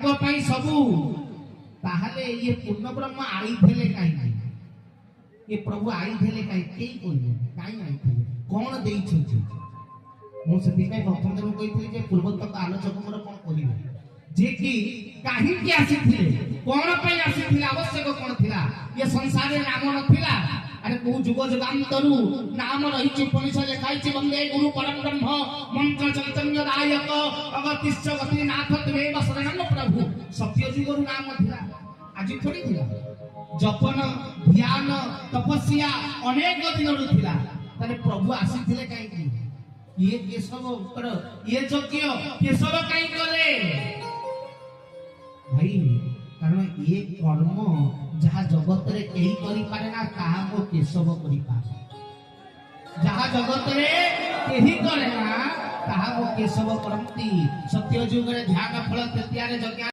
सबू ताहले ये पूर्ण ब्रह्म आई थे कहीं ये प्रभु आई थे कहीं कहीं आई थे कौन दे मुझे प्रथम दिन कही पूर्वतक आलोचक मोर कौन करेंगे जे कि कहीं आसी कौन आसी आवश्यक कौन थिला ये संसार नाम नथिला अरे को जुग जुगांतरु नाम रही उपनिषद लिखाई वंदे गुरु परम ब्रह्म मंत्र चैतन्य दायक अगतिश्च गतिनाथ त्वेव शरणं प्रभु सत्य जुगरु नाम थिला आज थोड़ी थिला जपन ध्यान तपस्या अनेक दिन थिला तारे प्रभु आसीथिले काई ये केशव ये यज्ञ केशव काई कले भाई कारण ये कर्म जहाँ जगत रे कहीं करी पारे ना कहा को केशव करी पारे जहाँ जगत रे कहीं करे ना कहा को केशव करंती सत्य युग रे ध्यान फल तृतीया रे यज्ञ